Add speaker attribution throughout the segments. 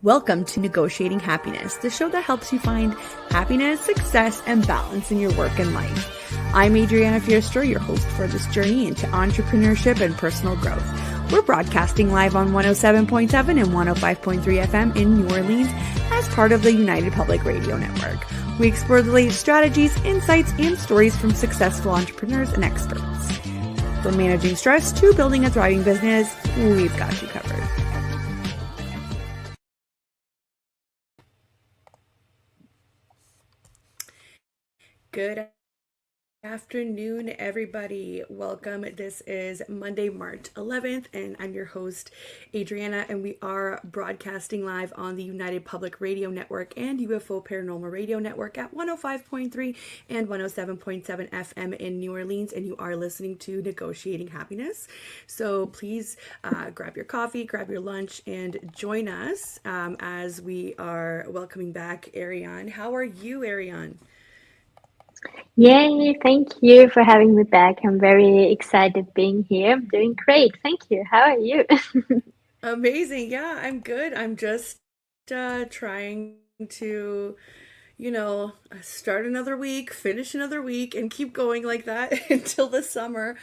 Speaker 1: Welcome to Negotiating Happiness, the show that helps you find happiness, success, and balance in your work and life. I'm Adriana, your host for this journey into entrepreneurship and personal growth. We're broadcasting live on 107.7 and 105.3 FM in New Orleans as part of the United Public Radio Network. We explore the latest strategies, insights, and stories from successful entrepreneurs and experts. From managing stress to building a thriving business, we've got you covered. Good afternoon, everybody. Welcome. This is Monday, March 11th, and I'm your host, Adriana, and we are broadcasting live on the United Public Radio Network and UFO Paranormal Radio Network at 105.3 and 107.7 FM in New Orleans, and you are listening to Negotiating Happiness. So please grab your coffee, grab your lunch, and join us as we are welcoming back Ariane. How are you, Ariane?
Speaker 2: Yay, thank you for having me back. I'm very excited being here. I'm doing great. Thank you. How are you?
Speaker 1: Amazing. Yeah, I'm good. I'm just trying to, start another week, finish another week, and keep going like that until the summer.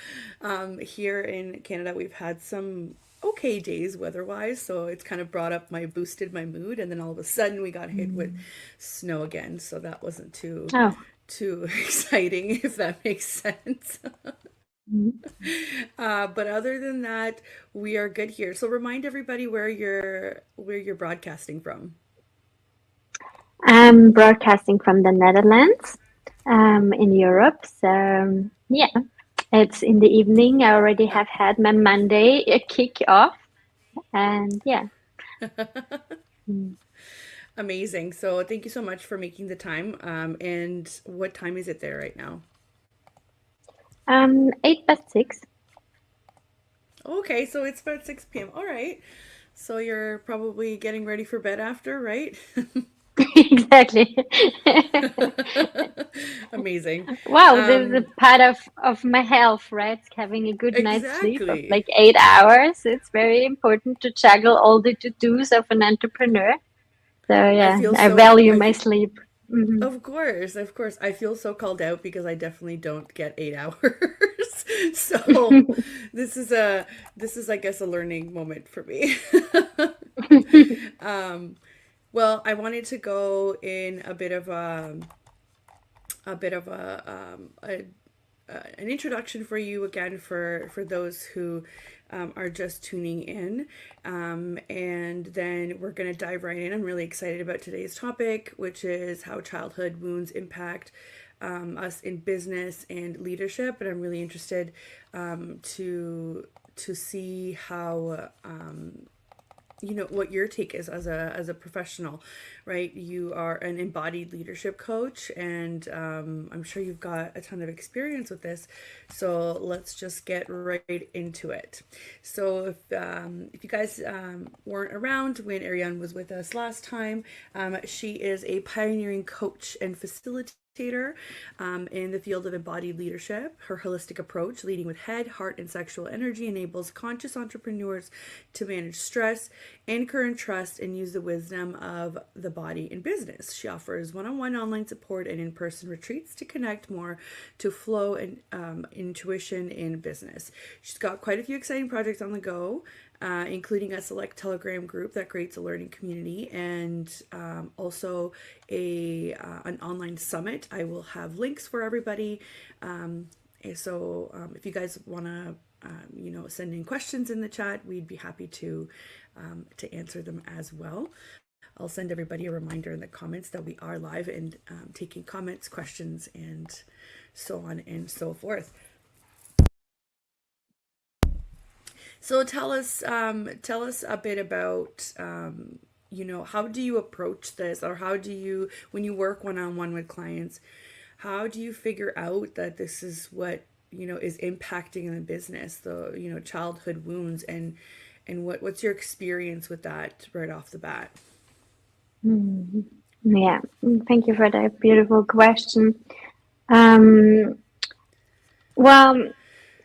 Speaker 1: Here in Canada, we've had some okay days weather-wise, so it's kind of boosted my mood, and then all of a sudden we got hit with snow again, so that wasn't too exciting, if that makes sense. But other than that, we are good here. So remind everybody where you're broadcasting from.
Speaker 2: I'm broadcasting from the Netherlands, in Europe. So yeah, it's in the evening. I already have had my Monday kick off, and yeah.
Speaker 1: Amazing. So thank you so much for making the time. And what time is it there right now?
Speaker 2: 6:08.
Speaker 1: Okay, so it's about 6 p.m. All right. So you're probably getting ready for bed after, right?
Speaker 2: Exactly.
Speaker 1: Amazing.
Speaker 2: Wow, this is a part of my health, right? Having a good night's sleep of like 8 hours. It's very important to juggle all the to-dos of an entrepreneur. So yeah, I value my sleep. Mm-hmm.
Speaker 1: Of course. I feel so called out because I definitely don't get 8 hours. So this is I guess a learning moment for me. Well, I wanted to go in a bit of an introduction for you again for those who are just tuning in, and then we're going to dive right in. I'm really excited about today's topic, which is how childhood wounds impact us in business and leadership, and I'm really interested to see how what your take is as a professional, right? You are an embodied leadership coach, and I'm sure you've got a ton of experience with this. So let's just get right into it. So if you guys weren't around when Ariane was with us last time, she is a pioneering coach and facilitator in the field of embodied leadership. Her holistic approach, leading with head, heart, and sexual energy, enables conscious entrepreneurs to manage stress, anchor and trust, and use the wisdom of the body in business. She offers one-on-one online support and in-person retreats to connect more to flow and intuition in business. She's got quite a few exciting projects on the go, including a select Telegram group that creates a learning community, and also an online summit. I will have links for everybody. So if you guys want to, send in questions in the chat, we'd be happy to answer them as well. I'll send everybody a reminder in the comments that we are live and taking comments, questions, and so on and so forth. So tell us a bit about, how do you approach this, or how do you, when you work one-on-one with clients, how do you figure out that this is what, is impacting in the business, the, childhood wounds, and what's your experience with that right off the bat?
Speaker 2: Yeah, thank you for that beautiful question. Well,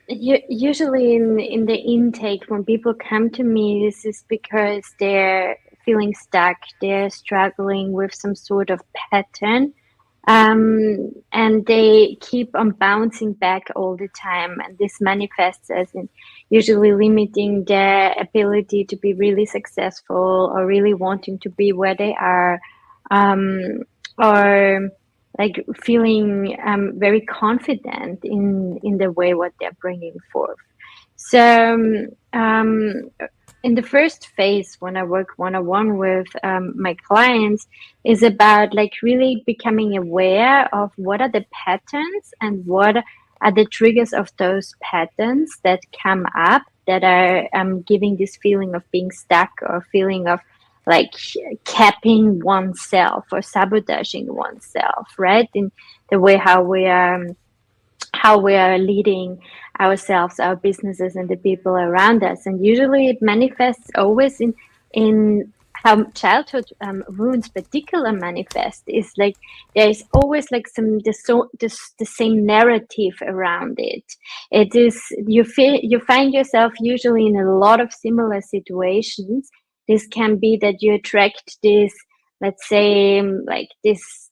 Speaker 2: usually in the intake, when people come to me, this is because they're feeling stuck, they're struggling with some sort of pattern, and they keep on bouncing back all the time, and this manifests as in usually limiting their ability to be really successful or really wanting to be where they are, or like feeling very confident in the way what they're bringing forth. So in the first phase, when I work one-on-one with my clients, is about like really becoming aware of what are the patterns and what are the triggers of those patterns that come up that are giving this feeling of being stuck or feeling of like capping oneself or sabotaging oneself, right? In the way how we are leading ourselves, our businesses, and the people around us. And usually it manifests always in how childhood wounds particular manifest is like there is always like the same narrative around it. It is you find yourself usually in a lot of similar situations. This can be that you attract this, let's say, like this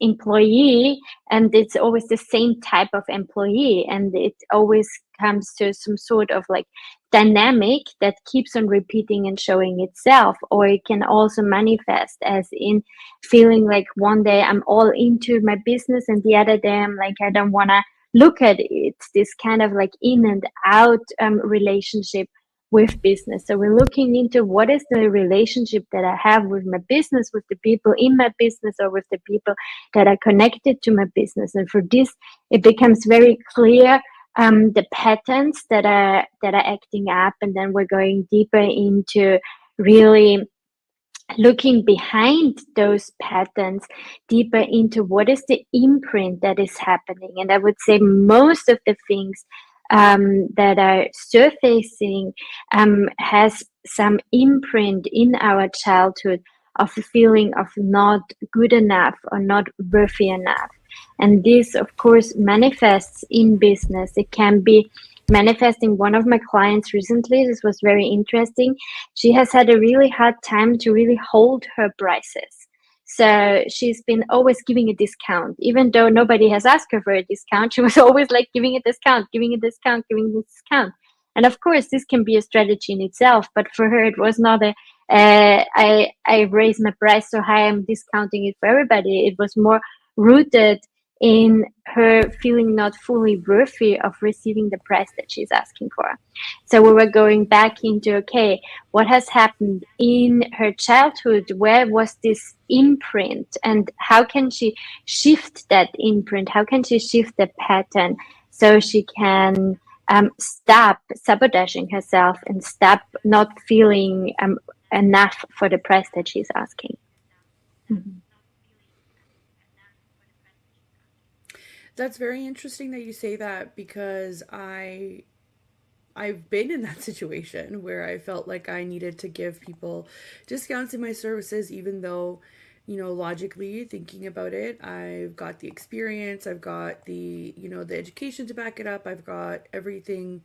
Speaker 2: employee, and it's always the same type of employee, and it always comes to some sort of like dynamic that keeps on repeating and showing itself. Or it can also manifest as in feeling like one day I'm all into my business and the other day I'm like, I don't want to look at it. This kind of like in and out relationship with business. So we're looking into what is the relationship that I have with my business, with the people in my business, or with the people that are connected to my business. And for this, it becomes very clear the patterns that are acting up, and then we're going deeper into really looking behind those patterns, deeper into what is the imprint that is happening. And I would say most of the things that are surfacing has some imprint in our childhood of a feeling of not good enough or not worthy enough. And this, of course, manifests in business. It can be manifesting. One of my clients recently, this was very interesting. She has had a really hard time to really hold her prices. So she's been always giving a discount, even though nobody has asked her for a discount. She was always like giving a discount, giving a discount, giving a discount. And of course, this can be a strategy in itself, but for her, it was not I raise my price so high, I'm discounting it for everybody. It was more rooted in her feeling not fully worthy of receiving the price that she's asking for. So we were going back into, okay, what has happened in her childhood? Where was this imprint? And how can she shift that imprint? How can she shift the pattern so she can stop sabotaging herself and stop not feeling enough for the price that she's asking? Mm-hmm.
Speaker 1: That's very interesting that you say that, because I've been in that situation where I felt like I needed to give people discounts in my services, even though, logically thinking about it, I've got the experience, I've got the, the education to back it up, I've got everything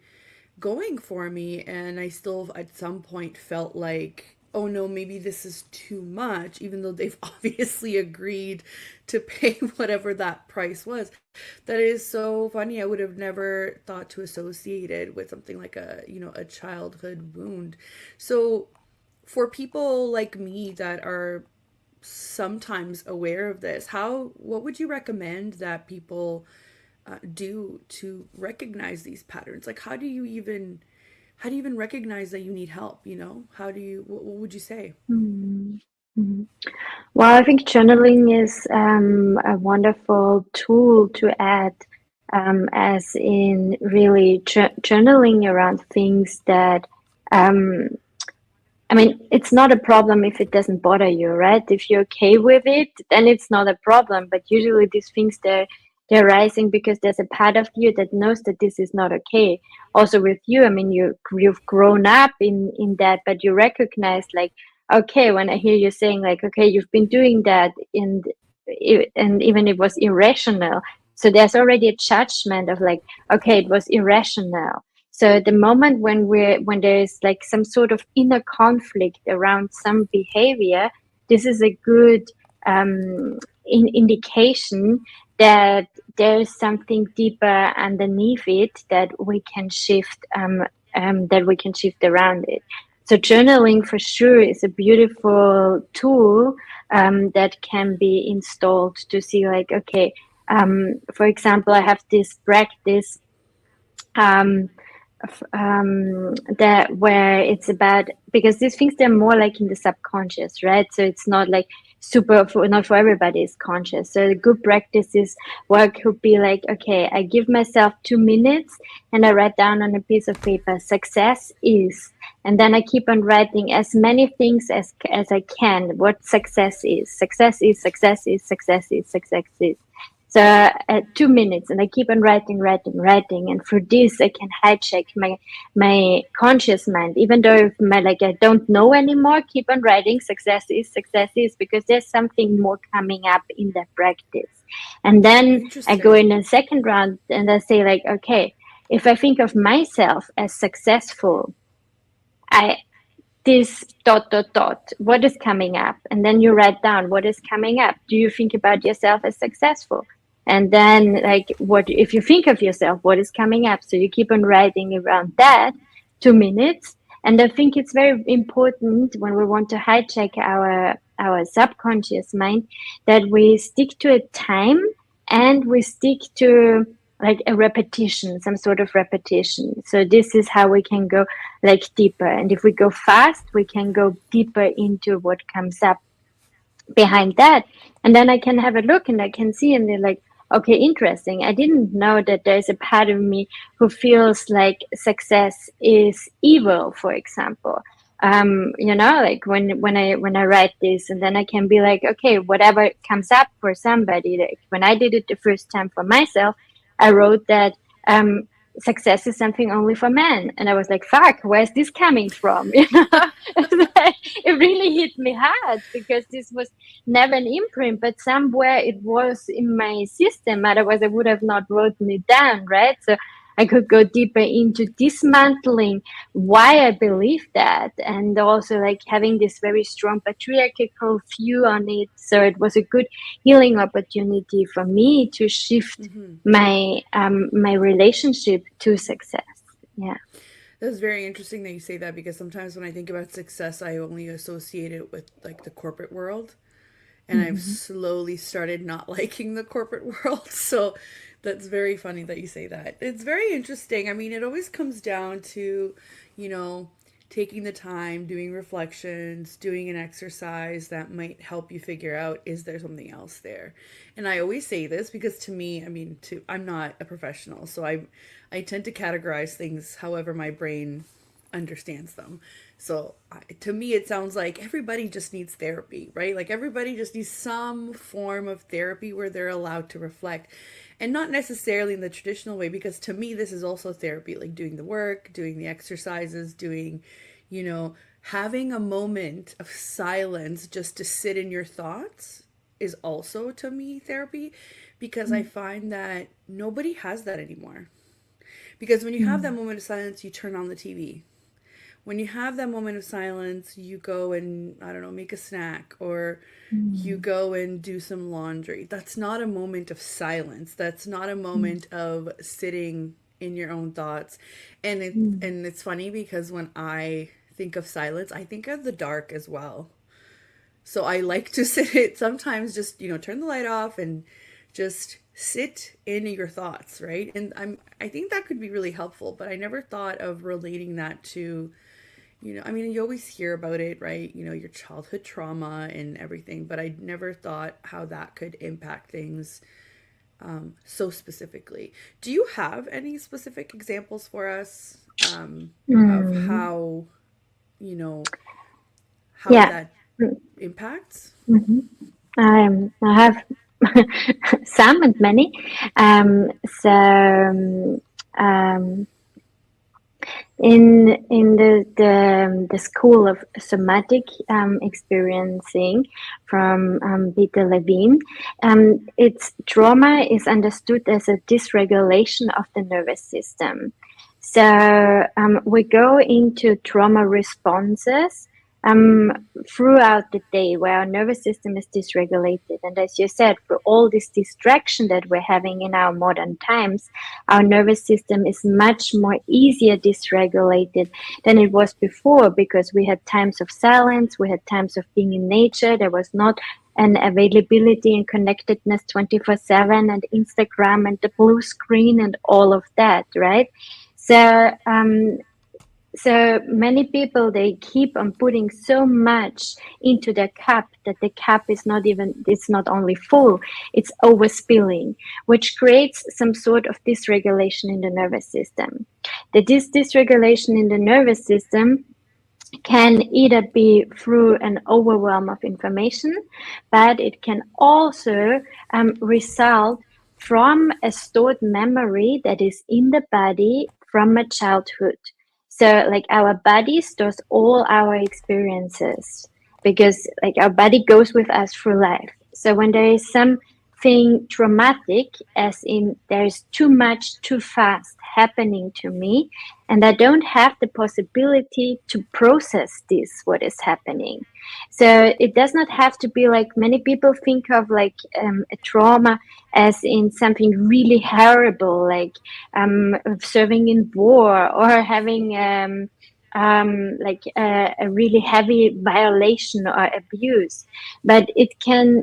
Speaker 1: going for me, and I still at some point felt like, oh no, maybe this is too much, even though they've obviously agreed to pay whatever that price was. That is so funny. I would have never thought to associate it with something like a childhood wound. So for people like me that are sometimes aware of this, what would you recommend that people do to recognize these patterns? Like, how do you even recognize that you need help? What would you say?
Speaker 2: Mm-hmm. Well, I think journaling is a wonderful tool to add, as in really journaling around things that, it's not a problem if it doesn't bother you, right? If you're okay with it, then it's not a problem. But usually these things, they're rising because there's a part of you that knows that this is not okay. Also with you, you've grown up in that, but you recognize like, okay, when I hear you saying like, okay, you've been doing that and even it was irrational. So there's already a judgment of like, okay, it was irrational. So the moment when there is like some sort of inner conflict around some behavior, this is a good indication that there is something deeper underneath it that we can shift around it. So journaling for sure is a beautiful tool that can be installed to see like, okay, for example, I have this practice that where it's about, because these things, they're more like in the subconscious, right? So it's not like not for everybody is conscious. So the good practices work could be like, okay, I give myself 2 minutes and I write down on a piece of paper, success is, and then I keep on writing as many things as I can, what success is. Success is, success is, success is, success is. So 2 minutes, and I keep on writing, and through this I can hijack my conscious mind, even though I don't know anymore. Keep on writing, success is, because there's something more coming up in that practice. And then I go in a second round and I say like, okay, if I think of myself as successful, this ... what is coming up? And then you write down what is coming up. Do you think about yourself as successful? And then like, what if you think of yourself, what is coming up? So you keep on writing around that 2 minutes. And I think it's very important when we want to hijack our subconscious mind that we stick to a time and we stick to like a repetition, some sort of repetition. So this is how we can go like deeper. And if we go fast, we can go deeper into what comes up behind that. And then I can have a look and I can see, and they're like, okay, interesting. I didn't know that there's a part of me who feels like success is evil, for example. Like when I write this, and then I can be like, okay, whatever comes up for somebody. Like when I did it the first time for myself, I wrote that success is something only for men, and I was like, fuck, where's this coming from? It really hit me hard, because this was never an imprint, but somewhere it was in my system, otherwise I would have not written it down, right? So I could go deeper into dismantling why I believe that, and also like having this very strong patriarchal view on it. So it was a good healing opportunity for me to shift my relationship to success. Yeah.
Speaker 1: That's very interesting that you say that, because sometimes when I think about success, I only associate it with like the corporate world. And I've slowly started not liking the corporate world. So that's very funny that you say that. It's very interesting. I mean, it always comes down to, taking the time, doing reflections, doing an exercise that might help you figure out, is there something else there? And I always say this because to me, I'm not a professional, so I tend to categorize things however my brain understands them. So to me, it sounds like everybody just needs therapy, right? Like everybody just needs some form of therapy where they're allowed to reflect, and not necessarily in the traditional way, because to me, this is also therapy, like doing the work, doing the exercises, doing, having a moment of silence just to sit in your thoughts is also to me therapy, because I find that nobody has that anymore. Because when you have that moment of silence, you turn on the TV. When you have that moment of silence, you go and, I don't know, make a snack, or you go and do some laundry. That's not a moment of silence. That's not a moment of sitting in your own thoughts. And it's funny, because when I think of silence, I think of the dark as well. So I like to sit sometimes, just, turn the light off and just sit in your thoughts, right? And I think that could be really helpful, but I never thought of relating that to, you always hear about it, right? Your childhood trauma and everything, but I never thought how that could impact things so specifically. Do you have any specific examples for us of how, that impacts?
Speaker 2: I have some and many. In the school of somatic experiencing from Peter Levine, its trauma is understood as a dysregulation of the nervous system. So we go into trauma responses throughout the day where our nervous system is dysregulated. And as you said, for all this distraction that we're having in our modern times, our nervous system is much more easier dysregulated than it was before, because we had times of silence, we had times of being in nature. There was not an availability and connectedness 24/7 and Instagram and the blue screen and all of that, right? So many people, they keep on putting so much into their cup that the cup is it's not only full, it's overspilling, which creates some sort of dysregulation in the nervous system. This dysregulation in the nervous system can either be through an overwhelm of information, but it can also result from a stored memory that is in the body from a childhood. So like our body stores all our experiences, because like our body goes with us through life. So when there is something traumatic, as in there's too much too fast happening to me, and I don't have the possibility to process what is happening. So it does not have to be like many people think of like a trauma as in something really horrible, like serving in war or having like a really heavy violation or abuse. But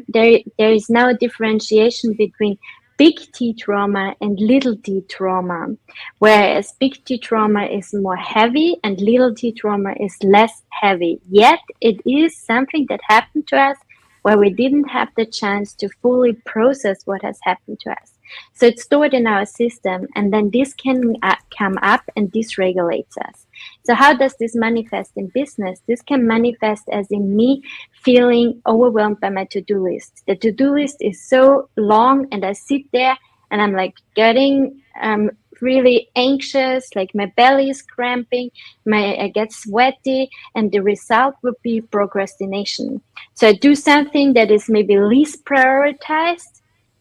Speaker 2: there is now a differentiation between big T trauma and little t trauma, whereas big T trauma is more heavy and little t trauma is less heavy. Yet it is something that happened to us where we didn't have the chance to fully process what has happened to us. So it's stored in our system, and then this can come up and dysregulates us. So how does this manifest in business? This can manifest as in me feeling overwhelmed by my to-do list. The to-do list is so long, and I sit there and I'm like getting really anxious, like my belly is cramping, I get sweaty, and the result would be procrastination. So I do something that is maybe least prioritized,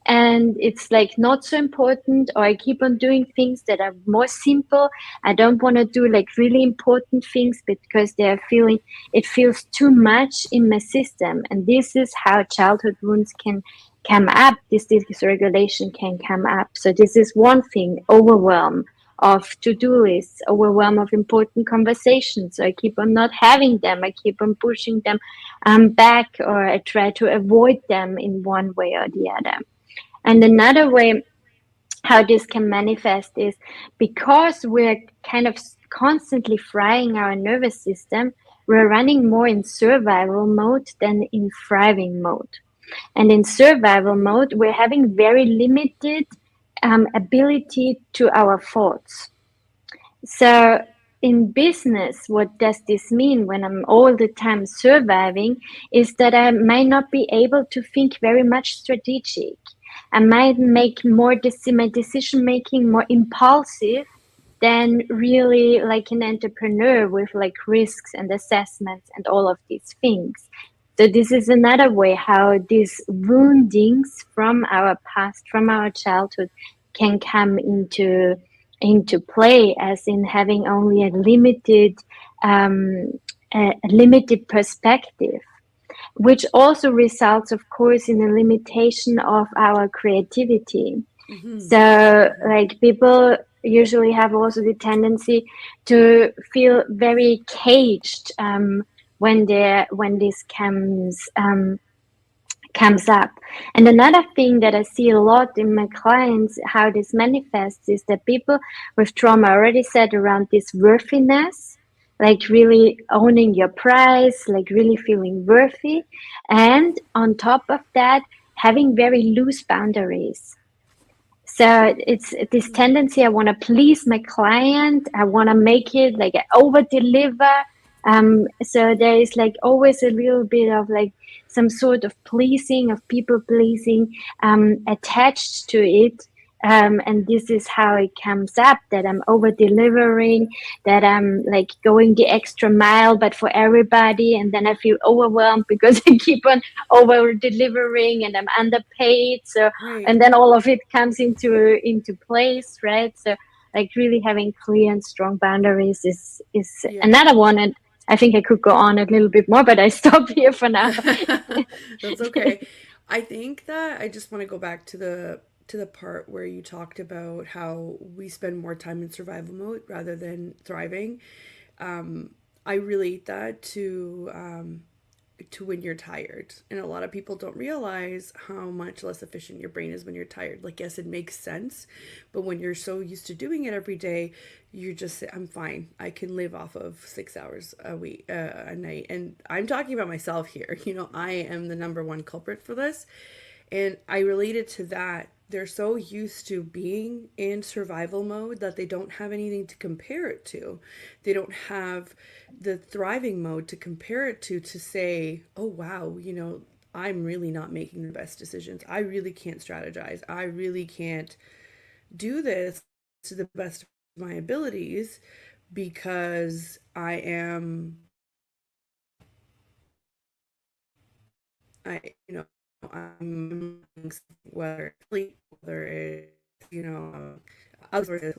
Speaker 2: and it's like not so important, or I keep on doing things that are more simple. I don't want to do like really important things because it feels too much in my system. And this is how childhood wounds can come up. This dysregulation can come up. So this is one thing: overwhelm of to-do lists, overwhelm of important conversations. So I keep on not having them. I keep on pushing them back, or I try to avoid them in one way or the other. And another way how this can manifest is because we're kind of constantly frying our nervous system, we're running more in survival mode than in thriving mode. And in survival mode, we're having very limited ability to our thoughts. So in business, what does this mean when I'm all the time surviving is that I might not be able to think very much strategic. I might make my decision making more impulsive than really like an entrepreneur with like risks and assessments and all of these things. So this is another way how these woundings from our past, from our childhood, can come into play, as in having only a limited perspective, which also results, of course, in a limitation of our creativity. Mm-hmm. So like people usually have also the tendency to feel very caged when this comes up. And another thing that I see a lot in my clients, how this manifests, is that people with trauma already said around this worthiness, like really owning your price, like really feeling worthy. And on top of that, having very loose boundaries. So it's this tendency, I want to please my client, I want to make it like over deliver. So there is like always a little bit of like some sort of pleasing, of people pleasing attached to it. And this is how it comes up, that I'm over delivering, that I'm like going the extra mile, but for everybody. And then I feel overwhelmed because I keep on over delivering and I'm underpaid. So, right. And then all of it comes into place, right? So like really having clear and strong boundaries is another one. And I think I could go on a little bit more, but I stop here for now.
Speaker 1: That's okay. I think that I just want to go back to the part where you talked about how we spend more time in survival mode rather than thriving. I relate that to when you're tired. And a lot of people don't realize how much less efficient your brain is when you're tired. Like, yes, it makes sense, but when you're so used to doing it every day, you just say, I'm fine. I can live off of 6 hours a week, a night. And I'm talking about myself here. I am the number one culprit for this. And I related to that. They're so used to being in survival mode that they don't have anything to compare it to. They don't have the thriving mode to compare it to say, oh, wow, I'm really not making the best decisions. I really can't strategize. I really can't do this to the best of my abilities because I'm whether it's sleep, whether it's other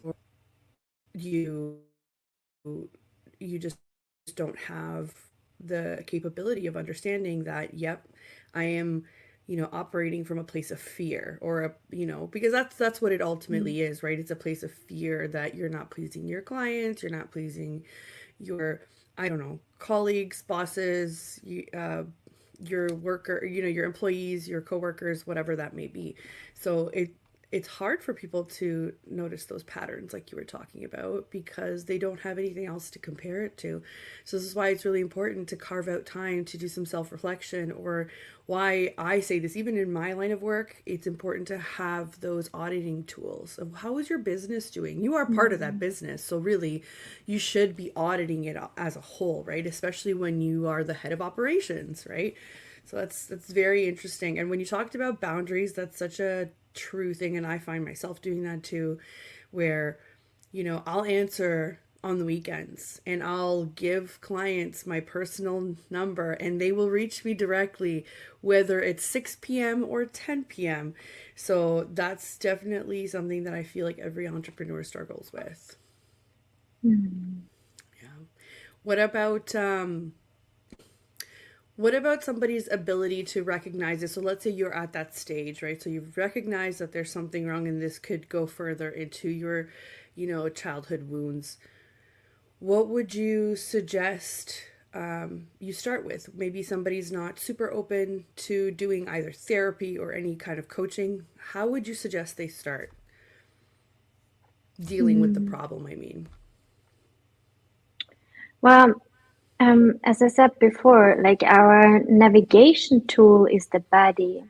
Speaker 1: you you just don't have the capability of understanding that, yep, I am operating from a place of fear, or because that's what it ultimately is, right? It's a place of fear that you're not pleasing your clients, you're not pleasing your, I don't know, colleagues, bosses, your worker, your employees, your coworkers, whatever that may be. So it's hard for people to notice those patterns like you were talking about because they don't have anything else to compare it to. So this is why it's really important to carve out time to do some self-reflection, or why I say this, even in my line of work, it's important to have those auditing tools of how is your business doing? You are part of that business. So really you should be auditing it as a whole, right? Especially when you are the head of operations, right? So that's very interesting. And when you talked about boundaries, that's such a true thing, and I find myself doing that too, where I'll answer on the weekends and I'll give clients my personal number and they will reach me directly, whether it's 6 p.m. or 10 p.m. So that's definitely something that I feel like every entrepreneur struggles with. Yeah. What about somebody's ability to recognize it? So let's say you're at that stage, right? So you've recognized that there's something wrong and this could go further into your, childhood wounds. What would you suggest you start with? Maybe somebody's not super open to doing either therapy or any kind of coaching. How would you suggest they start dealing with the problem, I mean?
Speaker 2: Well, as I said before, like our navigation tool is the body,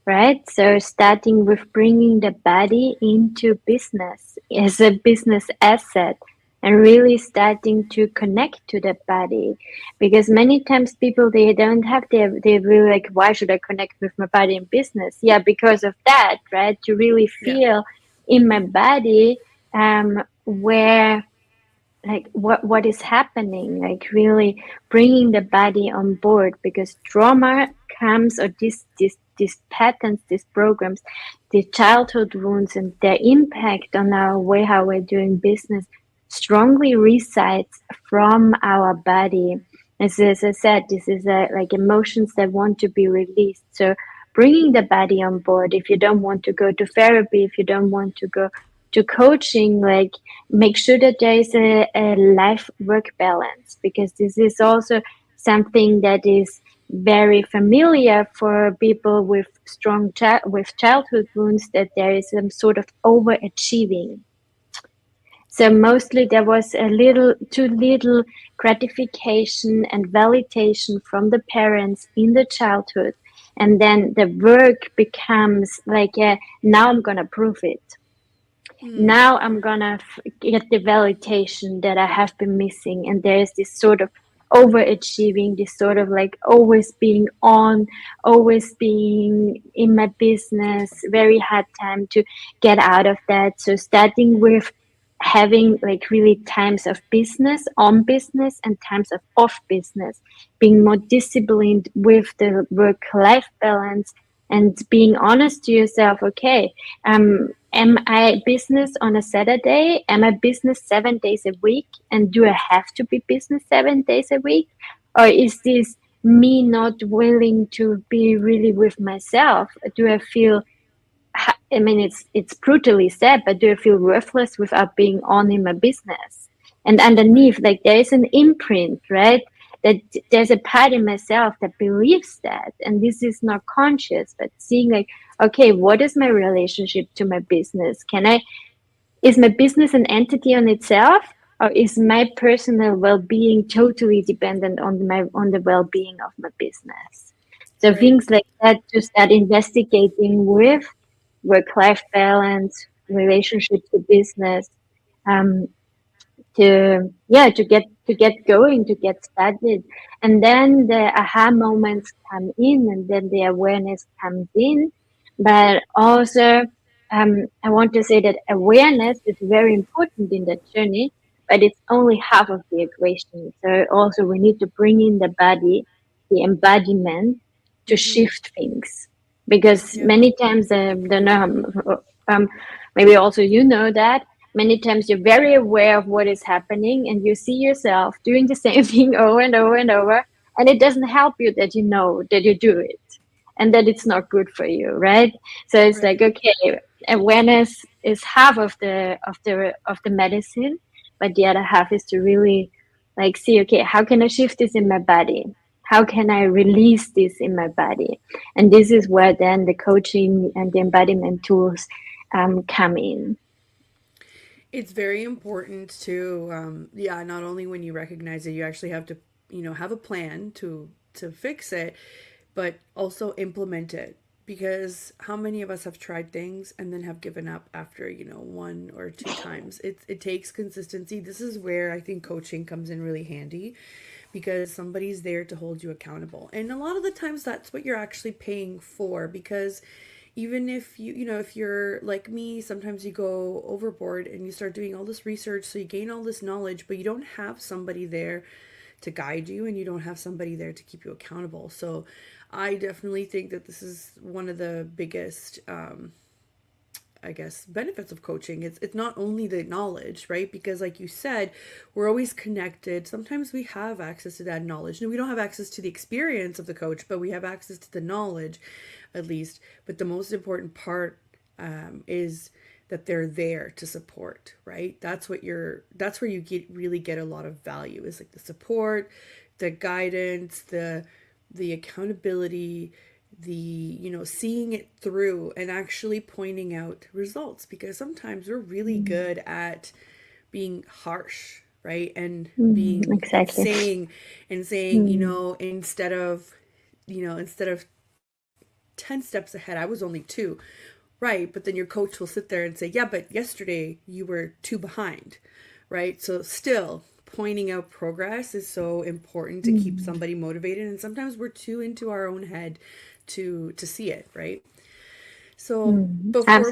Speaker 2: right? So starting with bringing the body into business as a business asset and really starting to connect to the body, because many times people, they don't have they really like, why should I connect with my body in business? Yeah, because of that, right? To really feel in my body where, like, what is happening, like really bringing the body on board, because trauma comes, or these patterns, these programs, the childhood wounds and their impact on our way how we're doing business strongly resides from our body. As I said, this is like emotions that want to be released. So bringing the body on board, if you don't want to go to therapy, if you don't want to go to coaching, like make sure that there is a life work balance, because this is also something that is very familiar for people with strong with childhood wounds, that there is some sort of overachieving. So mostly there was too little gratification and validation from the parents in the childhood, and then the work becomes like, now I'm gonna prove it. Now I'm gonna get the validation that I have been missing, and there's this sort of overachieving, this sort of like always being on, always being in my business, very hard time to get out of that. So starting with having like really times of business, on business, and times of off business, being more disciplined with the work-life balance, and being honest to yourself, okay, am I business on a Saturday? Am I business 7 days a week? And do I have to be business 7 days a week? Or is this me not willing to be really with myself? Do I feel, I mean, it's brutally said, but do I feel worthless without being on in my business? And underneath, like, there is an imprint, right? That there's a part in myself that believes that, and this is not conscious, but seeing like, okay, what is my relationship to my business? Is my business an entity on itself, or is my personal well-being totally dependent on the well-being of my business? So things like that, to start investigating with work-life balance, relationship to business, to get going, to get started. And then the aha moments come in, and then the awareness comes in. But also, I want to say that awareness is very important in that journey, but it's only half of the equation. So also we need to bring in the body, the embodiment, to shift things. Because many times, don't know, maybe also you know that many times you're very aware of what is happening, and you see yourself doing the same thing over and over and over, and it doesn't help you that you know that you do it and that it's not good for you, right? So it's like, okay, awareness is half of the medicine, but the other half is to really like see, okay, how can I shift this in my body? How can I release this in my body? And this is where then the coaching and the embodiment tools come in.
Speaker 1: It's very important to, not only when you recognize it, you actually have to, have a plan to fix it, but also implement it. Because how many of us have tried things and then have given up after, one or two times? It takes consistency. This is where I think coaching comes in really handy, because somebody's there to hold you accountable. And a lot of the times that's what you're actually paying for, because even if if you're like me, sometimes you go overboard and you start doing all this research, so you gain all this knowledge, but you don't have somebody there to guide you, and you don't have somebody there to keep you accountable. So I definitely think that this is one of the biggest I guess benefits of coaching. It's not only the knowledge, right? Because like you said, we're always connected. Sometimes we have access to that knowledge. No, we don't have access to the experience of the coach, but we have access to the knowledge, at least. But the most important part is that they're there to support, right? That's where you really get a lot of value, is like the support, the guidance, the accountability, the seeing it through and actually pointing out results. Because sometimes we're really good at being harsh, right? And being
Speaker 2: exactly.
Speaker 1: saying instead of 10 steps ahead, I was only 2. Right, but then your coach will sit there and say, yeah, but yesterday you were 2 behind, right? So still, pointing out progress is so important to keep somebody motivated. And sometimes we're too into our own head to see it, right? So before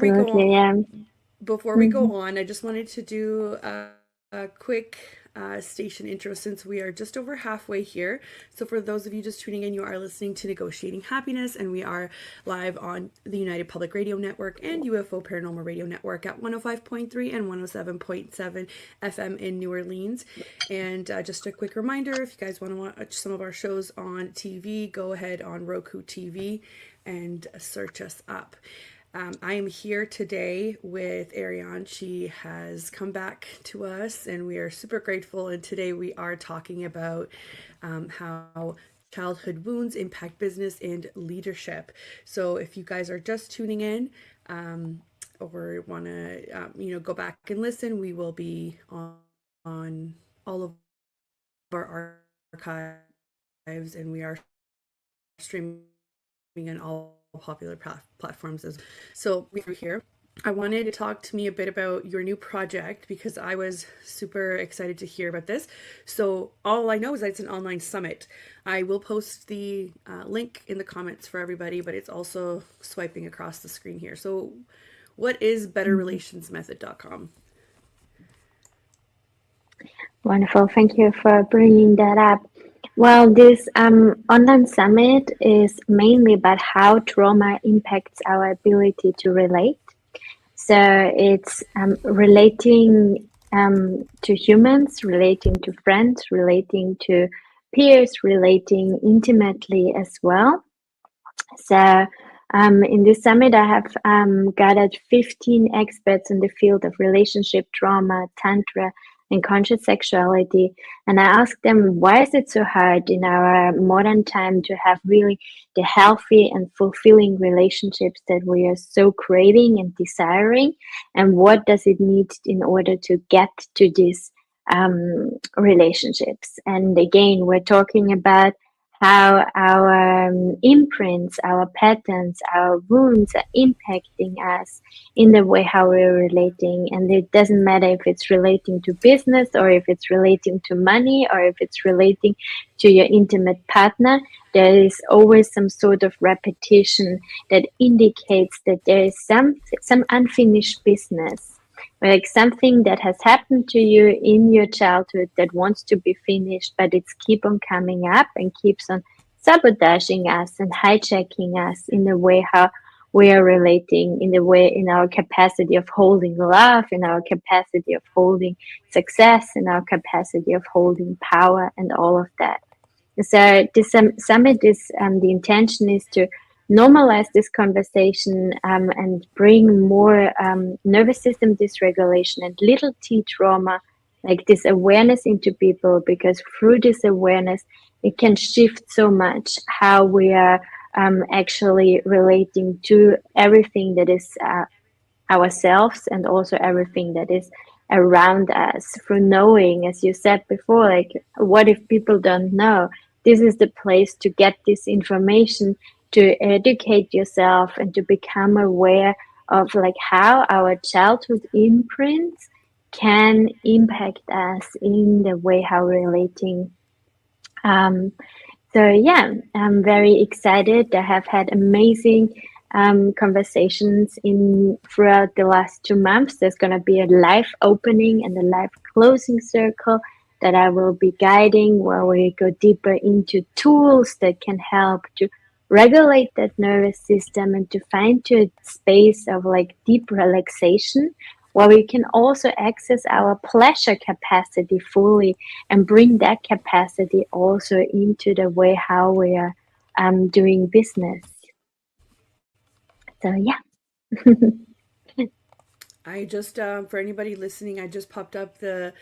Speaker 1: we go on, I just wanted to do a quick station intro, since we are just over halfway here. So for those of you just tuning in, you are listening to Negotiating Happiness, and we are live on the United Public Radio Network and UFO Paranormal Radio Network at 105.3 and 107.7 FM in New Orleans. And just a quick reminder, if you guys want to watch some of our shows on TV, go ahead on Roku TV and search us up. I am here today with Ariane. She has come back to us, and we are super grateful. And today we are talking about how childhood wounds impact business and leadership. So if you guys are just tuning in or want to go back and listen, we will be on all of our archives, and we are streaming on all popular platforms as well. So we're here. I wanted to talk to me a bit about your new project, because I was super excited to hear about this. So all I know is that it's an online summit. I will post the link in the comments for everybody, but it's also swiping across the screen here. So what is betterrelationsmethod.com?
Speaker 2: Wonderful. Thank you for bringing that up. Well, this online summit is mainly about how trauma impacts our ability to relate. So it's relating to humans, relating to friends, relating to peers, relating intimately as well. So in this summit, I have gathered 15 experts in the field of relationship, trauma, tantra, and conscious sexuality. And I asked them, why is it so hard in our modern time to have really the healthy and fulfilling relationships that we are so craving and desiring? And what does it need in order to get to these relationships? And again, we're talking about how our imprints, our patterns, our wounds are impacting us in the way how we're relating. And it doesn't matter if it's relating to business or if it's relating to money or if it's relating to your intimate partner. There is always some sort of repetition that indicates that there is some unfinished business, like something that has happened to you in your childhood that wants to be finished, but it's keep on coming up and keeps on sabotaging us and hijacking us in the way how we are relating, in the way in our capacity of holding love, in our capacity of holding success, in our capacity of holding power, and all of that. So this summit is the intention is to normalize this conversation and bring more nervous system dysregulation and little t trauma, like this awareness into people, because through this awareness it can shift so much how we are actually relating to everything that is ourselves and also everything that is around us, through knowing, as you said before, like what if people don't know? This is the place to get this information, to educate yourself and to become aware of like how our childhood imprints can impact us in the way how we're relating. So yeah, I'm very excited. I have had amazing conversations throughout the last 2 months. There's going to be a live opening and a live closing circle that I will be guiding, where we go deeper into tools that can help to regulate that nervous system and to find to a space of like deep relaxation, where we can also access our pleasure capacity fully and bring that capacity also into the way how we are doing business. So yeah.
Speaker 1: I just for anybody listening, I just popped up the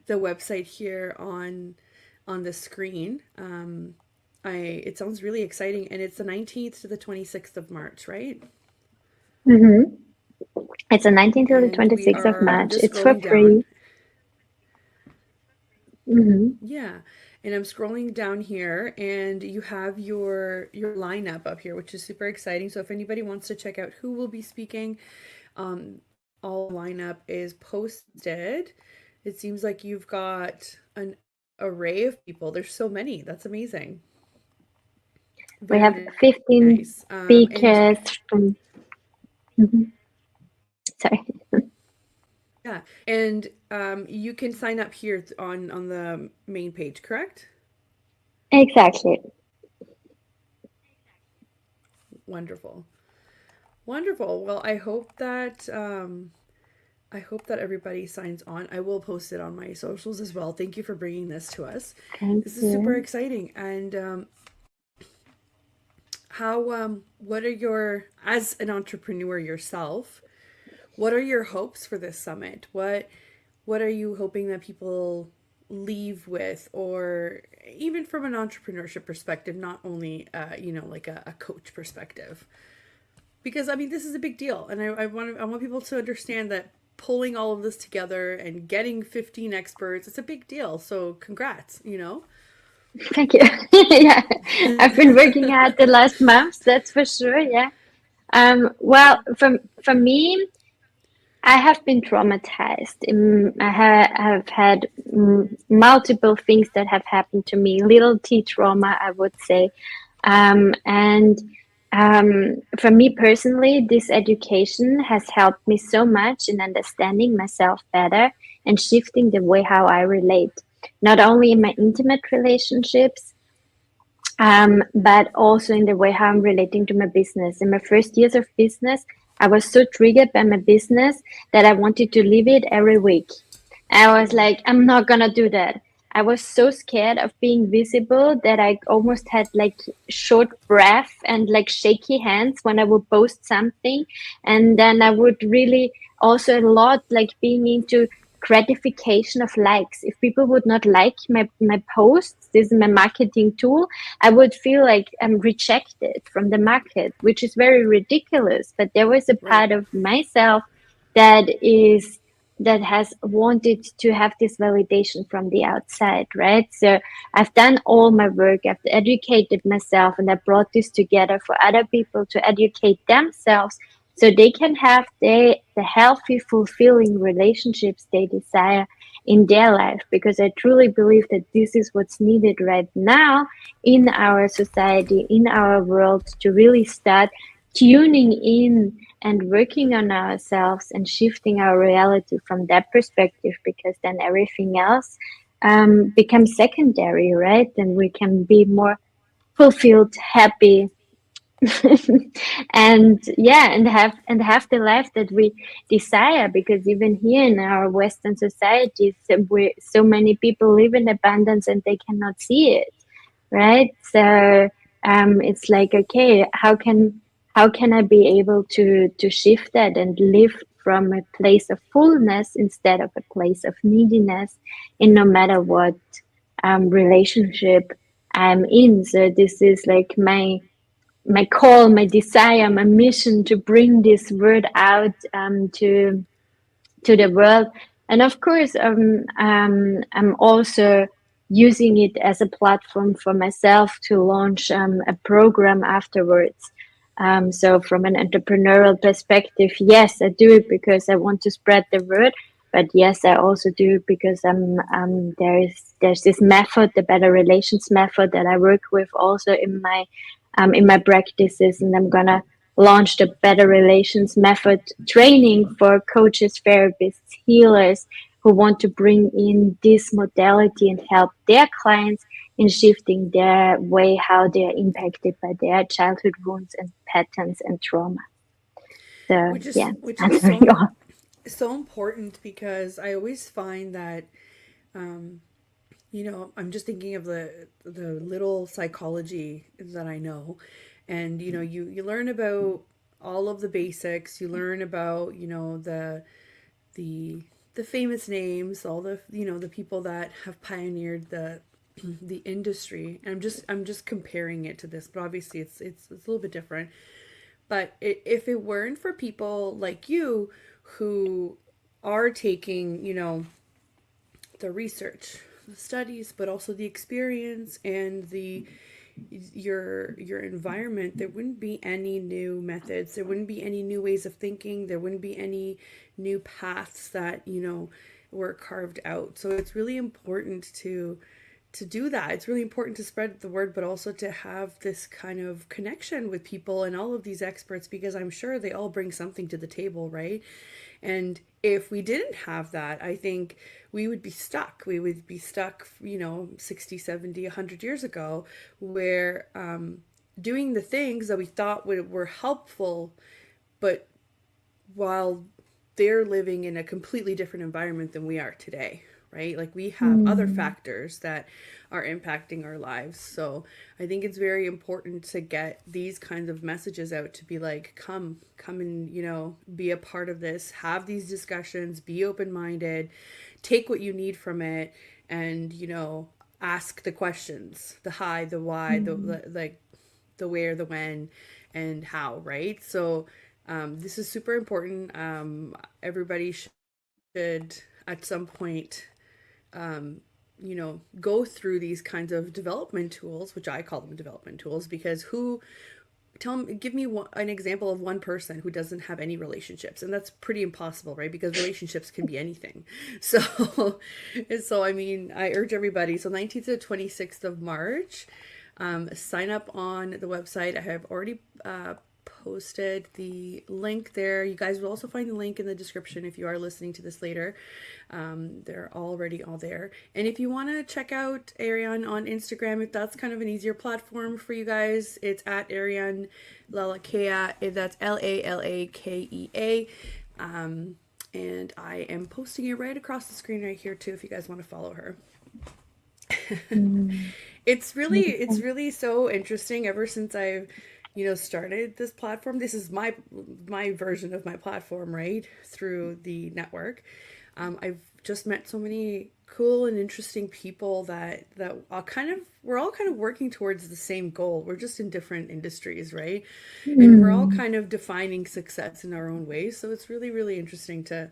Speaker 1: website here on the screen. It sounds really exciting, and it's the 19th to the 26th of March, right?
Speaker 2: Mm-hmm. It's the 19th to the
Speaker 1: And
Speaker 2: 26th of March. It's for
Speaker 1: scrolling
Speaker 2: free.
Speaker 1: down.
Speaker 2: Mm-hmm.
Speaker 1: Yeah, and I'm scrolling down here, and you have your lineup up here, which is super exciting. So if anybody wants to check out who will be speaking, all lineup is posted. It seems like you've got an array of people. There's so many. That's amazing.
Speaker 2: We
Speaker 1: Very
Speaker 2: have 15
Speaker 1: nice.
Speaker 2: speakers from. Mm-hmm. Sorry.
Speaker 1: Yeah, and you can sign up here on the main page, correct?
Speaker 2: Exactly.
Speaker 1: Wonderful, wonderful. Well, I hope that everybody signs on. I will post it on my socials as well. Thank you for bringing this to us.
Speaker 2: Thank
Speaker 1: This is super
Speaker 2: you.
Speaker 1: exciting. And what are your, as an entrepreneur yourself, what are your hopes for this summit? What are you hoping that people leave with, or even from an entrepreneurship perspective, not only like a coach perspective? Because I mean, this is a big deal, and I want people to understand that pulling all of this together and getting 15 experts, it's a big deal. So congrats,
Speaker 2: Thank you. Yeah, I've been working hard the last months, that's for sure. Yeah. Well, for me, I have been traumatized. I have had multiple things that have happened to me, little t trauma, I would say. And for me personally, this education has helped me so much in understanding myself better and shifting the way how I relate, not only in my intimate relationships, but also in the way how I'm relating to my business. In my first years of business, I was so triggered by my business that I wanted to leave it every week. I was like, I'm not gonna do that. I was so scared of being visible that I almost had like short breath and like shaky hands when I would post something. And then I would really also a lot like being into gratification of likes. If people would not like my posts, this is my marketing tool, I would feel like I'm rejected from the market, which is very ridiculous. But there was a part of myself that is that has wanted to have this validation from the outside, right? So I've done all my work, I've educated myself, and I brought this together for other people to educate themselves so they can have the healthy, fulfilling relationships they desire in their life. Because I truly believe that this is what's needed right now in our society, in our world, to really start tuning in and working on ourselves and shifting our reality from that perspective, because then everything else becomes secondary, right? And we can be more fulfilled, happy, and yeah, and have the life that we desire. Because even here in our Western societies, we so many people live in abundance and they cannot see it, right? So it's like, okay, how can I be able to shift that and live from a place of fullness instead of a place of neediness in no matter what relationship I'm in. So this is like my call, my desire, my mission to bring this word out to the world. And of course, I'm also using it as a platform for myself to launch a program afterwards. So from an entrepreneurial perspective, yes, I do it because I want to spread the word. But yes, I also do it because there's this method, the Better Relations method, that I work with also in my practices, and I'm gonna launch the Better Relations method training for coaches, therapists, healers who want to bring in this modality and help their clients in shifting their way how they are impacted by their childhood wounds and patterns and trauma. So
Speaker 1: which is
Speaker 2: yeah,
Speaker 1: which is
Speaker 2: answering your.
Speaker 1: so important, because I always find that I'm just thinking of the little psychology that I know. And you learn about all of the basics. You learn about the the famous names, all the people that have pioneered the industry. And I'm just comparing it to this, but obviously it's a little bit different. But if it weren't for people like you who are taking, the research, the studies, but also the experience and your environment, there wouldn't be any new methods, there wouldn't be any new ways of thinking, there wouldn't be any new paths that were carved out. So it's really important to do that. It's really important to spread the word, but also to have this kind of connection with people and all of these experts, because I'm sure they all bring something to the table, right? And if we didn't have that, I think we would be stuck. We would be stuck, 60, 70, 100 years ago, where doing the things that we thought were helpful, but while they're living in a completely different environment than we are today, right? Like, we have other factors that are impacting our lives. So I think it's very important to get these kinds of messages out, to be like, come and, be a part of this, have these discussions, be open-minded, take what you need from it, and, ask the questions, the how, the why, the where, the when, and how, right? So this is super important. Everybody should at some point go through these kinds of development tools, which I call them development tools, because give me an example of one person who doesn't have any relationships, and that's pretty impossible, right? Because relationships can be anything. So I mean, I urge everybody. So 19th to 26th of March, sign up on the website. I have already posted the link there. You guys will also find the link in the description if you are listening to this later. They're already all there. And if you want to check out Ariane on Instagram, if that's kind of an easier platform for you guys, it's at Ariane Lalakea. That's Lalakea. And I am posting it right across the screen right here too if you guys want to follow her. It's really so interesting ever since I've started this platform. This is my version of my platform, right, through the network. I've just met so many cool and interesting people that we're all kind of working towards the same goal. We're just in different industries, right? And we're all kind of defining success in our own ways. So it's really, really interesting to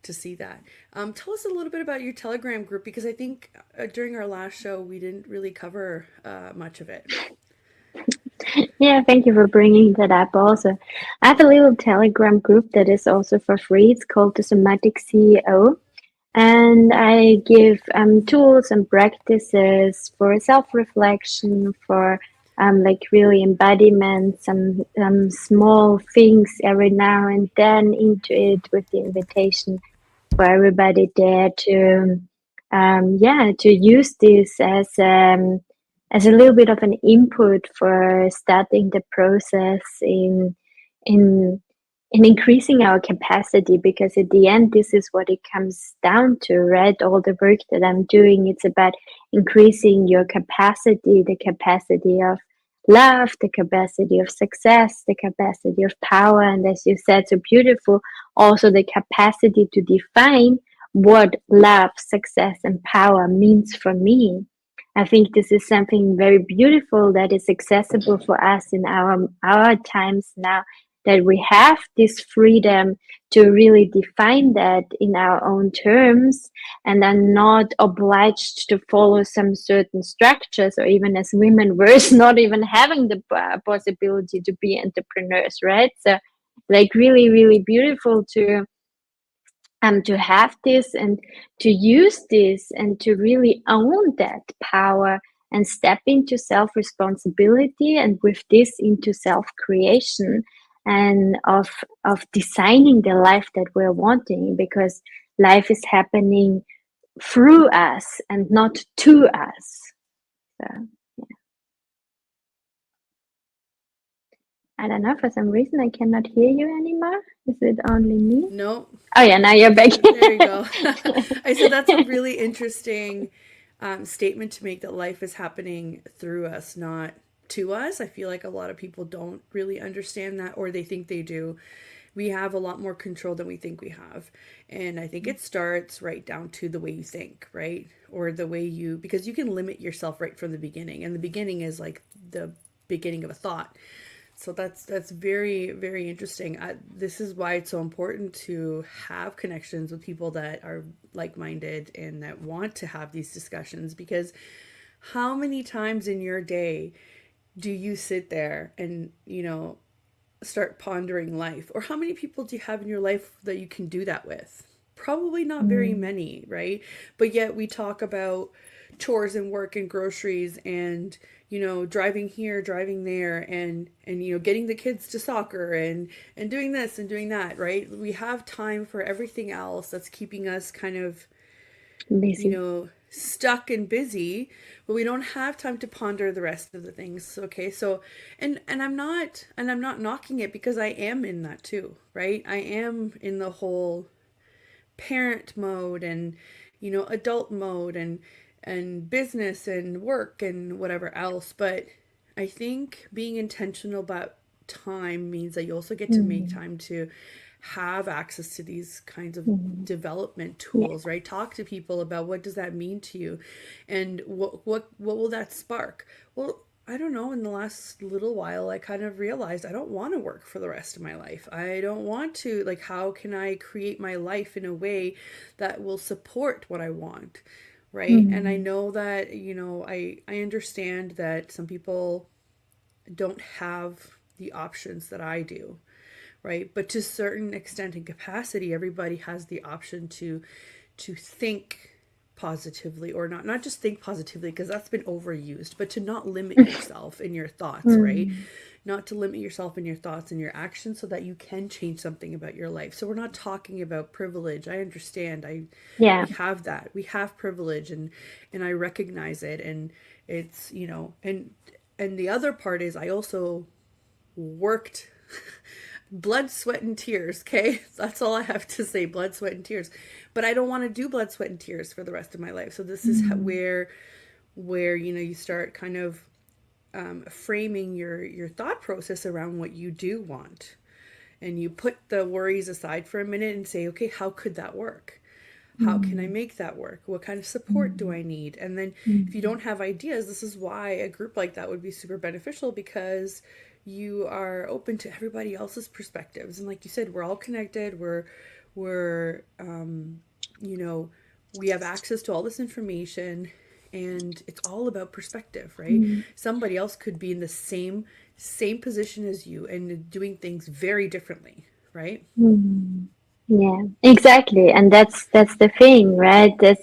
Speaker 1: see that. Tell us a little bit about your Telegram group, because I think during our last show we didn't really cover much of it.
Speaker 2: Yeah, thank you for bringing that up also. I have a little Telegram group that is also for free. It's called the Somatic CEO. And I give tools and practices for self-reflection, for like really embodiment, some small things every now and then into it, with the invitation for everybody there to use this as a little bit of an input for starting the process in increasing our capacity, because at the end, this is what it comes down to, right? All the work that I'm doing, it's about increasing your capacity, the capacity of love, the capacity of success, the capacity of power, and as you said so beautiful, also the capacity to define what love, success, and power means for me. I think this is something very beautiful that is accessible for us in our times now, that we have this freedom to really define that in our own terms, and are not obliged to follow some certain structures, or even as women, we're not even having the possibility to be entrepreneurs, right? So like really, really beautiful to have this and to use this and to really own that power and step into self-responsibility, and with this into self-creation, and of designing the life that we're wanting, because life is happening through us and not to us. So yeah. I don't know, for some reason I cannot hear you anymore. Is it only me?
Speaker 1: No.
Speaker 2: Oh yeah, now you're back.
Speaker 1: There you go. I said that's a really interesting statement to make, that life is happening through us, not to us. I feel like a lot of people don't really understand that, or they think they do. We have a lot more control than we think we have. And I think it starts right down to the way you think, right? Or the way because you can limit yourself right from the beginning. And the beginning is like the beginning of a thought. So that's very, very interesting. This is why it's so important to have connections with people that are like-minded and that want to have these discussions, because how many times in your day do you sit there and, start pondering life? Or how many people do you have in your life that you can do that with? Probably not very many, right? But yet we talk about chores and work and groceries and driving here, driving there, and getting the kids to soccer and doing this and doing that, right? We have time for everything else that's keeping us kind of
Speaker 2: busy.
Speaker 1: Stuck and busy, but we don't have time to ponder the rest of the things. Okay, so and I'm not knocking it, because I am in that too, right? I am in the whole parent mode and adult mode and business and work and whatever else. But I think being intentional about time means that you also get to make time to have access to these kinds of development tools, right? Talk to people about what does that mean to you, and what will that spark. Well, I don't know, in the last little while I kind of realized I don't want to work for the rest of my life. I don't want to, like, how can I create my life in a way that will support what I want, right? And I know that I understand that some people don't have the options that I do, right? But to a certain extent and capacity, everybody has the option to think positively, or not just think positively, because that's been overused, but to not limit yourself in your thoughts, right? Not to limit yourself in your thoughts and your actions so that you can change something about your life. So we're not talking about privilege. I understand. We have that. We have privilege, and I recognize it, and it's, and the other part is I also worked blood, sweat, and tears. Okay. That's all I have to say. Blood, sweat, and tears. But I don't want to do blood, sweat, and tears for the rest of my life. So this is where, you start kind of framing your thought process around what you do want. And you put the worries aside for a minute and say, okay, how could that work? How can I make that work? What kind of support do I need? And then if you don't have ideas, this is why a group like that would be super beneficial, because you are open to everybody else's perspectives. And like you said, we're all connected. We're we have access to all this information, and it's all about perspective, right? Somebody else could be in the same position as you and doing things very differently, right?
Speaker 2: Yeah, exactly. And that's the thing, right? As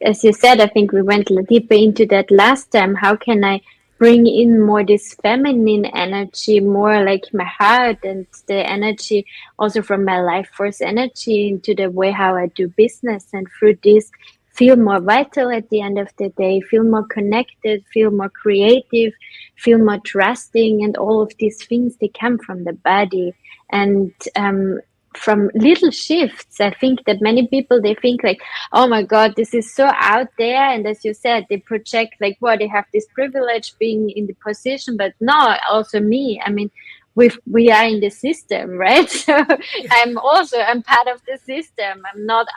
Speaker 2: as you said, I think we went deeper into that last time. How can I bring in more this feminine energy, more like my heart and the energy also from my life force energy into the way how I do business, and through this feel more vital at the end of the day, feel more connected, feel more creative, feel more trusting, and all of these things, they come from the body. And from little shifts, I think that many people, they think like, oh my god, this is so out there, and as you said, they project like, well, they have this privilege being in the position, but no, also me, I mean, we are in the system, right? So
Speaker 1: Yeah.
Speaker 2: I'm part of the system. I'm not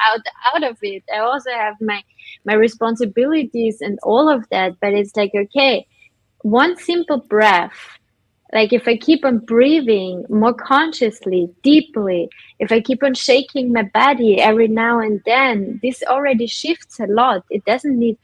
Speaker 2: out of it. I also have my responsibilities and all of that, but it's like, okay, one simple breath, like if I keep on breathing more consciously, deeply, if I keep on shaking my body every now and then, this already shifts a lot. It doesn't need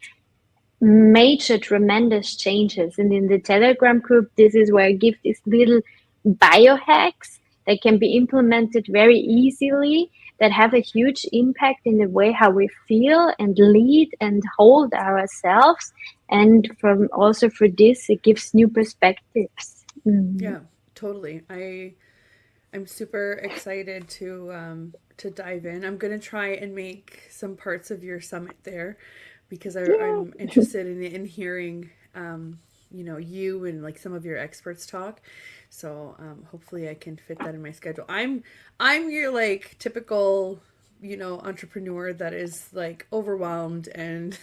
Speaker 2: major, tremendous changes. And in the Telegram group, this is where I give these little biohacks that can be implemented very easily, that have a huge impact in the way how we feel and lead and hold ourselves. And from also for this, it gives new perspectives.
Speaker 1: Yeah, totally. I'm super excited to dive in. I'm gonna try and make some parts of your summit there, because
Speaker 2: Yeah.
Speaker 1: I'm interested in hearing you and like some of your experts talk. So hopefully I can fit that in my schedule. I'm your like typical entrepreneur that is like overwhelmed and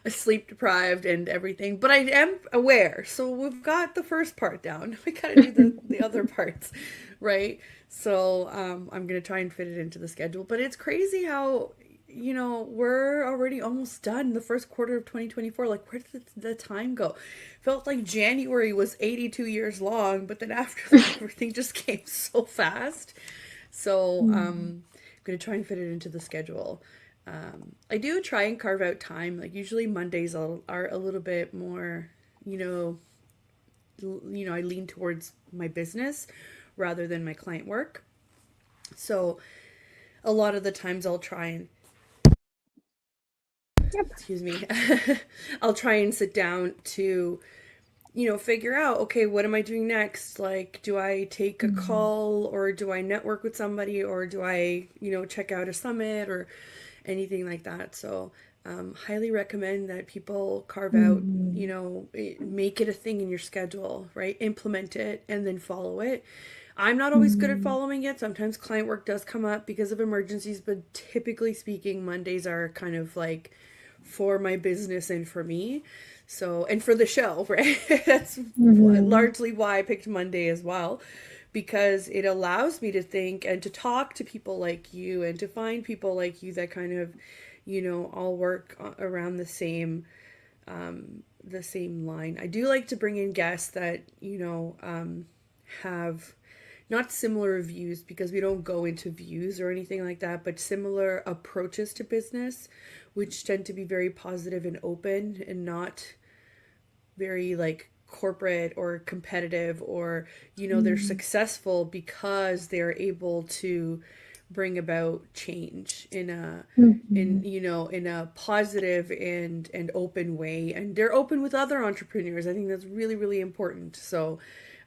Speaker 1: sleep deprived and everything, but I am aware. So we've got the first part down. We got to do the other parts, right? So I'm gonna try and fit it into the schedule. But it's crazy how we're already almost done the first quarter of 2024. Like, where did the time go? Felt like January was 82 years long, but then after that, everything just came so fast. So I'm gonna try and fit it into the schedule. I do try and carve out time. Like usually Mondays are a little bit more, I lean towards my business rather than my client work. So a lot of the times I'll try and
Speaker 2: Yep.
Speaker 1: excuse me, I'll try and sit down to figure out, okay, what am I doing next? Like, do I take a call, or do I network with somebody, or do I, check out a summit or anything like that? So, highly recommend that people carve out, make it a thing in your schedule, right? Implement it and then follow it. I'm not always good at following it. Sometimes client work does come up because of emergencies, but typically speaking, Mondays are kind of like for my business and for me. So, and for the show, right? That's largely why I picked Monday as well, because it allows me to think and to talk to people like you and to find people like you that kind of, all work around the same line. I do like to bring in guests that, have not similar views, because we don't go into views or anything like that, but similar approaches to business, which tend to be very positive and open and not very like corporate or competitive, or they're successful because they're able to bring about change in a
Speaker 2: Mm-hmm.
Speaker 1: in a positive and open way, and they're open with other entrepreneurs. I think that's really, really important. So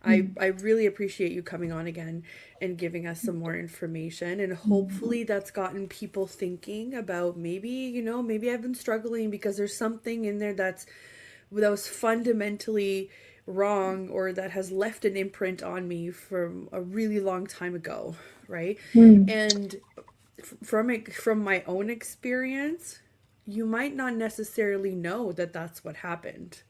Speaker 1: I really appreciate you coming on again and giving us some more information, and hopefully that's gotten people thinking about maybe, maybe I've been struggling because there's something in there that was fundamentally wrong, or that has left an imprint on me from a really long time ago, right?
Speaker 2: Mm-hmm.
Speaker 1: And from my own experience, you might not necessarily know that that's what happened.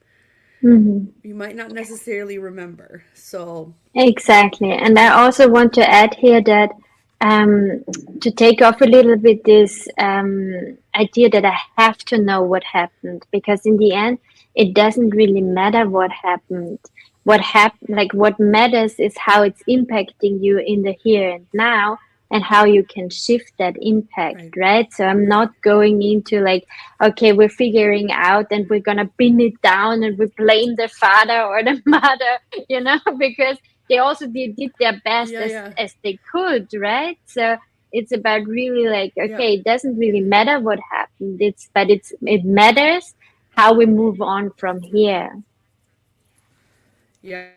Speaker 2: Mm-hmm.
Speaker 1: You might not necessarily remember. So,
Speaker 2: Exactly. And I also want to add here that um, to take off a little bit this idea that I have to know what happened, because in the end, it doesn't really matter what happened. Like what matters is how it's impacting you in the here and now, and how you can shift that impact,
Speaker 1: right,
Speaker 2: right? So I'm
Speaker 1: right.
Speaker 2: not going into like, okay, we're figuring out and we're gonna pin it down and we blame the father or the mother, because they also did their best
Speaker 1: Yeah, yeah,
Speaker 2: as they could, right? So it's about really like,
Speaker 1: yeah,
Speaker 2: okay, it doesn't really matter what happened. It matters how we move on from here.
Speaker 1: yeah.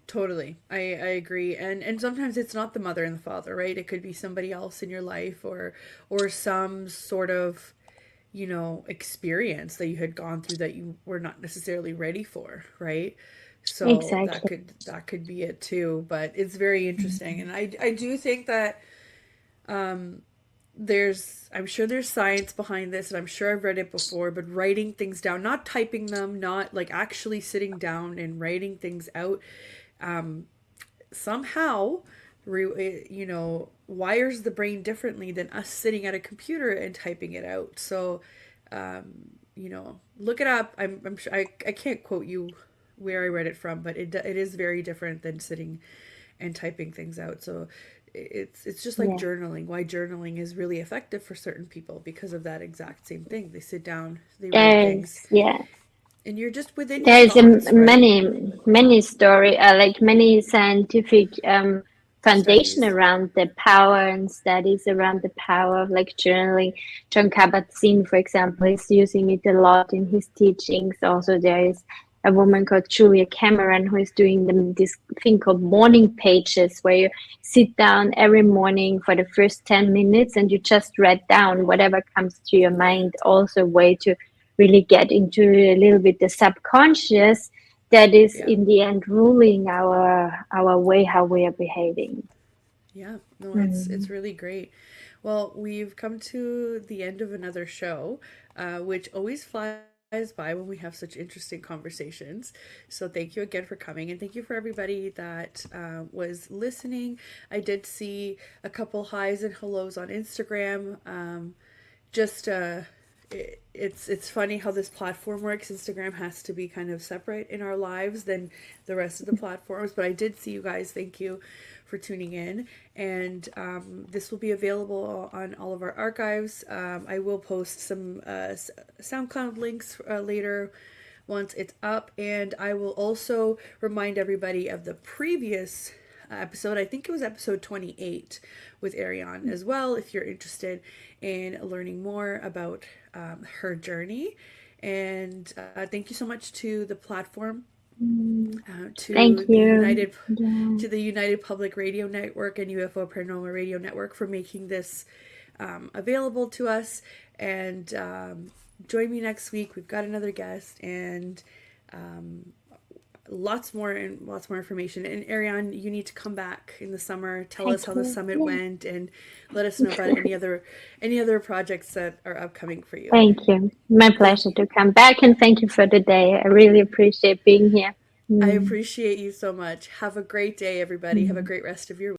Speaker 1: Totally. I agree. And sometimes it's not the mother and the father, right? It could be somebody else in your life, or some sort of, experience that you had gone through that you were not necessarily ready for, right? So
Speaker 2: Exactly.
Speaker 1: that could be it too. But it's very interesting. And I do think that I'm sure there's science behind this, and I'm sure I've read it before, but writing things down, not typing them, not like actually sitting down and writing things out, somehow wires the brain differently than us sitting at a computer and typing it out. So look it up. I'm sure I can't quote you where I read it from, but it is very different than sitting and typing things out. So it's just like
Speaker 2: Yeah.
Speaker 1: journaling. Why journaling is really effective for certain people, because of that exact same thing. They sit down, they write things,
Speaker 2: Yeah.
Speaker 1: and you're just within your
Speaker 2: There's
Speaker 1: thoughts, right?
Speaker 2: many story, like many scientific foundation
Speaker 1: Studies.
Speaker 2: around the power and studies around the power of like journaling. John Kabat-Zinn, for example, is using it a lot in his teachings. Also, there is a woman called Julia Cameron who is doing this thing called morning pages, where you sit down every morning for the first 10 minutes and you just write down whatever comes to your
Speaker 1: Yeah.
Speaker 2: mind. Also, a way to really get into a little bit the subconscious that is
Speaker 1: Yeah.
Speaker 2: in the end ruling our way how we are behaving.
Speaker 1: Yeah, no, it's
Speaker 2: Mm.
Speaker 1: really great. Well, we've come to the end of another show, which always flies by when we have such interesting conversations. So thank you again for coming, and thank you for everybody that was listening. I did see a couple highs and hellos on Instagram. Just it's funny how this platform works. Instagram has to be kind of separate in our lives than the rest of the platforms, but I did see you guys. Thank you for tuning in, and this will be available on all of our archives. I will post some SoundCloud links later once it's up, and I will also remind everybody of the previous episode. I think it was episode 28 with Ariane as well, if you're interested in learning more about her journey. And thank you so much to the platform,
Speaker 2: Thank
Speaker 1: to the
Speaker 2: you. Yeah.
Speaker 1: United Public Radio Network and UFO Paranormal Radio Network for making this available to us. And join me next week. We've got another guest, and lots more information. And Ariane, you need to come back in the summer. Tell
Speaker 2: Thank
Speaker 1: us how the
Speaker 2: you.
Speaker 1: summit
Speaker 2: Yeah.
Speaker 1: went, and let us know about any other projects that are upcoming for you.
Speaker 2: Thank you. My
Speaker 1: Thank
Speaker 2: pleasure
Speaker 1: you.
Speaker 2: to come back, and thank you for the day. I really appreciate being here.
Speaker 1: I
Speaker 2: Mm.
Speaker 1: appreciate you so much. Have a great day, everybody. Have a
Speaker 2: Mm.
Speaker 1: great rest of your week.